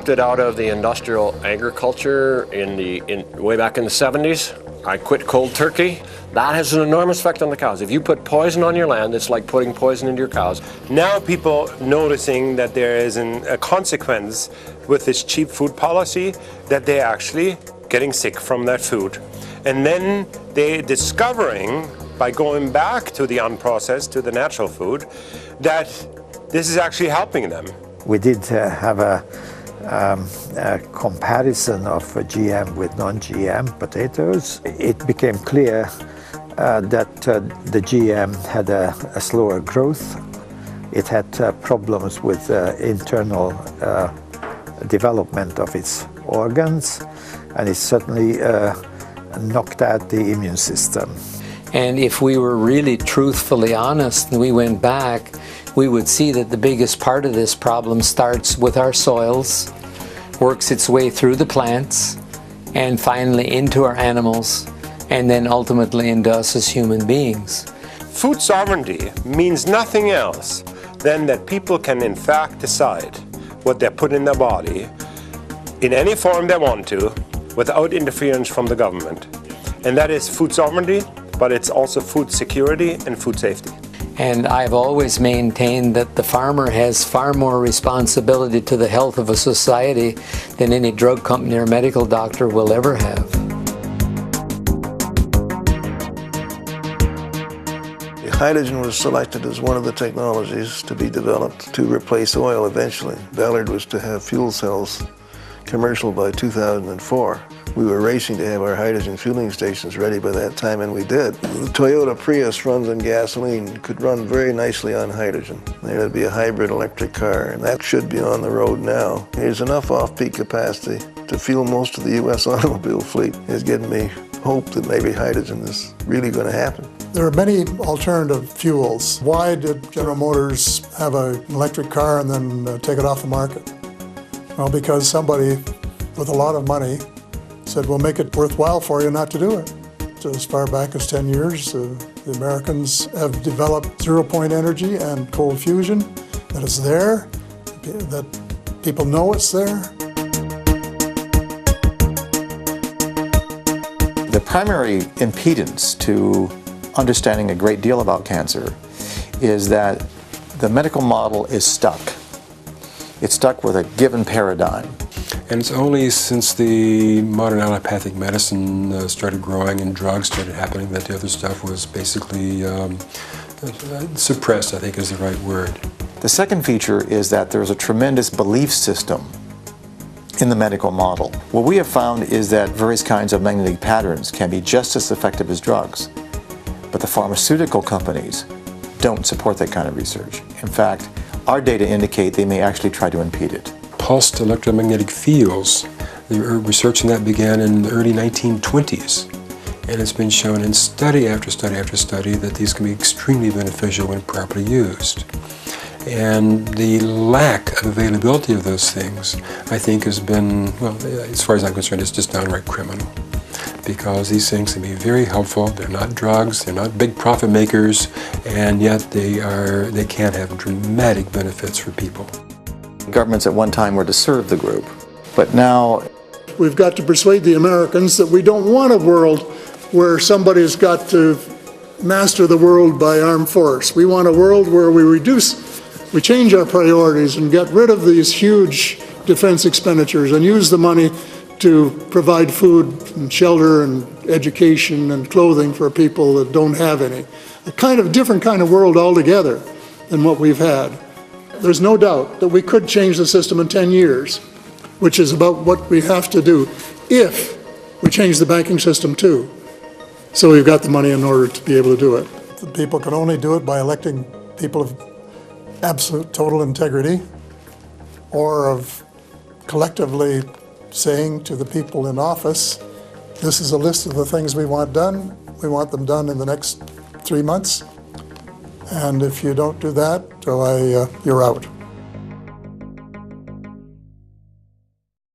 adapted out of the industrial agriculture way back in the 70s. I quit cold turkey. That has an enormous effect on the cows. If you put poison on your land, it's like putting poison into your cows. Now people noticing that there is a consequence with this cheap food policy, that they're actually getting sick from that food. And then they're discovering, by going back to the unprocessed, to the natural food, that this is actually helping them. We did have a comparison of GM with non-GM potatoes. It became clear that the GM had a slower growth. It had problems with internal development of its organs, and it certainly knocked out the immune system. And if we were really truthfully honest and we went back, we would see that the biggest part of this problem starts with our soils, works its way through the plants, and finally into our animals, and then ultimately into us as human beings. Food sovereignty means nothing else than that people can in fact decide what they put in their body in any form they want to, without interference from the government. And that is food sovereignty, but it's also food security and food safety. And I've always maintained that the farmer has far more responsibility to the health of a society than any drug company or medical doctor will ever have. Hydrogen was selected as one of the technologies to be developed to replace oil eventually. Ballard was to have fuel cells commercial by 2004. We were racing to have our hydrogen fueling stations ready by that time, and we did. The Toyota Prius runs on gasoline, could run very nicely on hydrogen. There would be a hybrid electric car, and that should be on the road now. There's enough off-peak capacity to fuel most of the U.S. automobile fleet. It's given me hope that maybe hydrogen is really going to happen. There are many alternative fuels. Why did General Motors have an electric car and then take it off the market? Well, because somebody with a lot of money said, we'll make it worthwhile for you not to do it. So as far back as 10 years, the Americans have developed zero-point energy and cold fusion, that is there, that people know it's there. The primary impedance to understanding a great deal about cancer is that the medical model is stuck. It's stuck with a given paradigm. And it's only since the modern allopathic medicine started growing and drugs started happening that the other stuff was basically suppressed, I think is the right word. The second feature is that there's a tremendous belief system in the medical model. What we have found is that various kinds of magnetic patterns can be just as effective as drugs, but the pharmaceutical companies don't support that kind of research. In fact, our data indicate they may actually try to impede it. Pulsed electromagnetic fields, the research in that began in the early 1920s. And it's been shown in study after study after study that these can be extremely beneficial when properly used. And the lack of availability of those things, I think, has been, well, as far as I'm concerned, it's just downright criminal. Because these things can be very helpful. They're not drugs, they're not big profit makers, and yet they can have dramatic benefits for people. Governments at one time were to serve the group, but now We've got to persuade the Americans that we don't want a world where somebody's got to master the world by armed force. We want a world where we change our priorities and get rid of these huge defense expenditures and use the money to provide food and shelter and education and clothing for people that don't have any. A different kind of world altogether than what we've had. There's no doubt that we could change the system in 10 years, which is about what we have to do if we change the banking system too. So we've got the money in order to be able to do it. The people can only do it by electing people of absolute total integrity, or of collectively saying to the people in office, this is a list of the things we want done. We want them done in the next 3 months. And if you don't do that, you're out.